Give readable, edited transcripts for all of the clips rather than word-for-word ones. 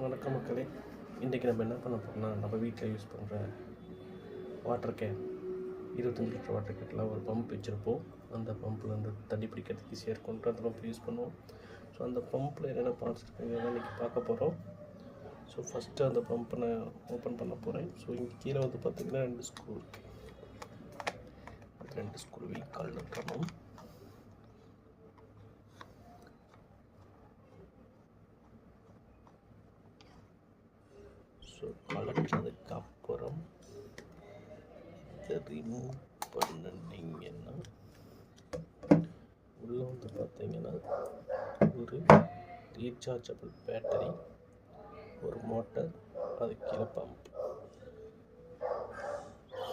வணக்கம் மக்களே. இன்றைக்கி நம்ம என்ன பண்ண போகிறோம்னா, நம்ம வீட்டில் யூஸ் பண்ணுற வாட்டர் கேன் 25 லிட்டர் வாட்டர் கேனில் ஒரு பம்ப் வச்சுருப்போம். அந்த பம்பில் வந்து தண்ணி பிடிக்கிறதுக்கு ஈஸியாக இருக்கும்ன்ற அந்த பம்ப் யூஸ் பண்ணுவோம். ஸோ அந்த பம்பில் என்னென்ன பார்ட்ஸ் இருக்குங்கிறத இன்றைக்கி பார்க்க போகிறோம். ஸோ ஃபஸ்ட்டு அந்த பம்பை நான் ஓப்பன் பண்ண போகிறேன். ஸோ இங்கே கீழே வந்து பார்த்திங்கன்னா 2 ஸ்க்ரூ இருக்குது. அந்த 2 ஸ்க்ரூவையும் கழட்டணும். ஸோ கலட்டுறதுக்கப்புறம் இதை ரிமூவ் பண்ணிங்கன்னா உள்ளே வந்து பார்த்தீங்கன்னா ஒரு ரீசார்ஜபிள் பேட்டரி, ஒரு மோட்டர், அது கீழே பம்ப்.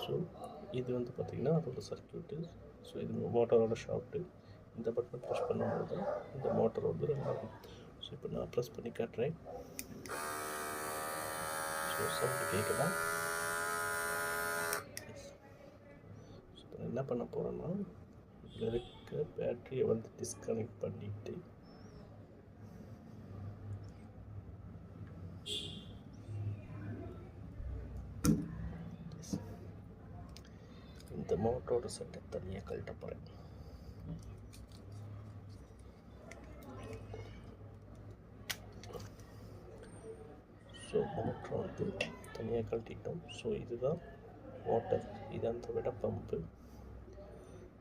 ஸோ இது வந்து பார்த்திங்கன்னா அதோட சர்க்யூட்டு. ஸோ இது மோட்டரோட ஷாஃப்ட்டு. இந்த பட்டனை ப்ரெஸ் பண்ணும்போது இந்த மோட்டர் வந்து ரன் ஆகும். ஸோ இப்போ நான் ப்ரெஸ் பண்ணி காட்டுறேன். ஸோ சவுண்டு கேட்குதா? ஸோ நான் என்ன பண்ண போகிறேன்னா, இதில் இருக்க பேட்டரியை வந்து டிஸ்கனெக்ட் பண்ணிவிட்டு இந்த மோட்டரோட செட்டை தனியாக கழட்ட போகிறேன். ஸோ மோட்டரை வந்து தனியாக கழட்டிட்டோம். ஸோ இதுதான் மோட்டர், இது அந்த விட பம்பு.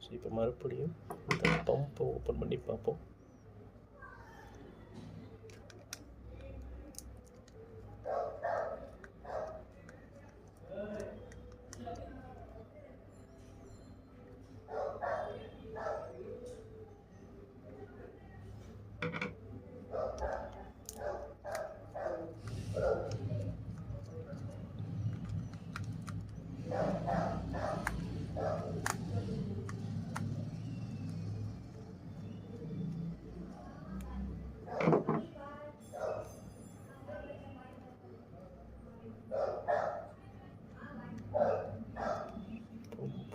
ஸோ இப்போ மறுபடியும் இந்த பம்பை ஓப்பன் பண்ணி பார்ப்போம்.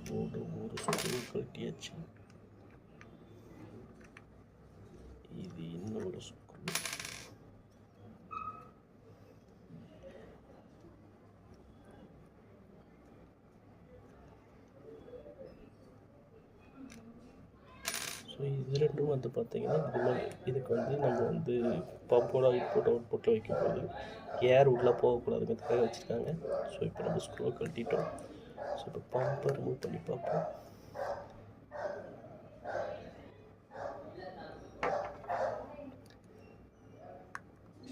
பம்போடு ஒரு ஸ்க்ரூ கட்டியாச்சு. இது இன்னொரு ஸ்க்ரூ. ஸோ இது ரெண்டும் வந்து பார்த்திங்கன்னா இதுக்கு வந்து நம்ம வந்து பம்போட அவுட்புட்டில் வைக்கும்போது ஏர் உள்ளே போகக்கூடாதுங்கிறதுக்காக வச்சுருக்காங்க. ஸோ இப்போ நம்ம ஸ்க்ரூவை கழட்டிட்டோம். ஸோ இப்போ பம்பை ரிமூவ் பண்ணி பார்ப்போம்.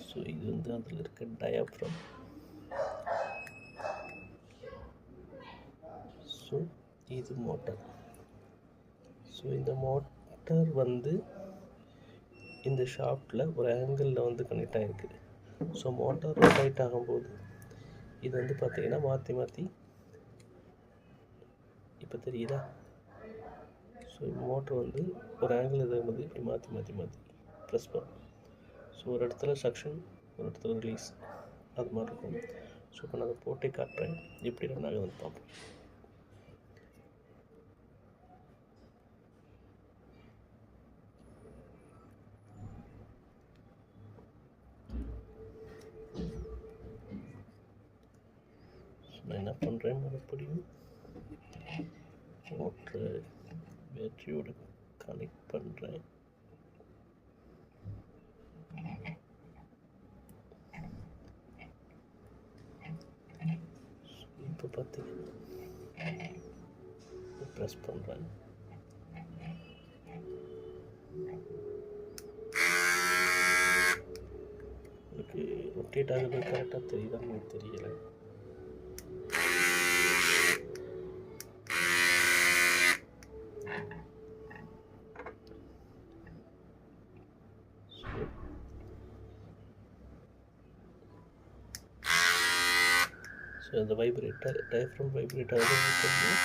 ஸோ இது வந்து அதில் இருக்க டயாஃப்ரம். ஸோ இது மோட்டர். ஸோ இந்த மோட்டர் வந்து இந்த ஷாஃப்ட்டில் ஒரு ஆங்கிளில் வந்து கனெக்ட் ஆகிருக்கு. ஸோ மோட்டார் ரொட்டேட் ஆகும்போது இது வந்து பார்த்திங்கன்னா மாற்றி மாற்றி இப்போ தெரியுதா? ஸோ மோட்டர் வந்து ஒரு ஆங்கிள் இருக்கும்போது இப்படி மாற்றி மாற்றி மாற்றி ப்ரெஸ் பண்ணும். ஸோ ஒரு இடத்துல சக்ஷன், ஒரு இடத்துல ரிலீஸ், அது மாதிரி இருக்கும். ஸோ இப்போ நான் அதை போட்டே காட்டுறேன், எப்படி ரன் ஆகுதுன்னு பார்ப்போம். நான் என்ன பண்ணுறேன், மறுபடியும் மோட்டரை பேட்டரியோடு கனெக்ட் பண்ணுறேன். இப்போ பார்த்தீங்கன்னா ப்ரெஸ் பண்ணுறேன். உங்களுக்கு ரொட்டேட் ஆகுது கரெக்டாக தெரியுதான்னு எனக்கு தெரியலை. ஸோ இந்த டயஃப்ரம் வைப்ரேட் ஆகுது தெரியும்.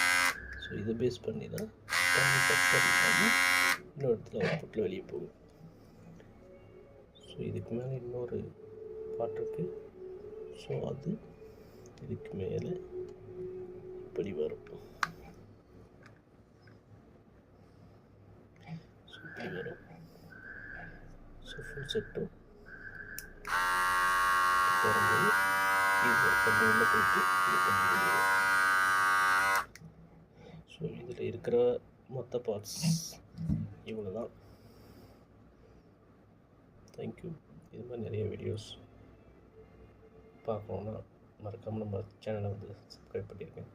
ஸோ இதை பேஸ் பண்ணி தான் தண்ணி கட் இன்னொரு இடத்துல அவுட்புட்டில் வெளியே போகும். ஸோ இதுக்கு மேலே இன்னொரு பார்ட் இருக்குது. ஸோ அது இதுக்கு மேலே இப்படி வரும். ஸோ இப்படி வரும். ஸோ ஃபுல் செட்டும் வரும்போது இது கொஞ்சம் உள்ளே போயிட்டு இது கொஞ்சம் வெளியே வரும். ஸோ இதில் இருக்கிற மொத்த பார்ட்ஸ் இவ்வளோ தான். தேங்க்யூ. இது மாதிரி நிறைய வீடியோஸ் பார்க்கணுன்னா மறக்காமல் நம்ம சேனலை வந்து சப்ஸ்கிரைப் பண்ணியிருக்கேன்.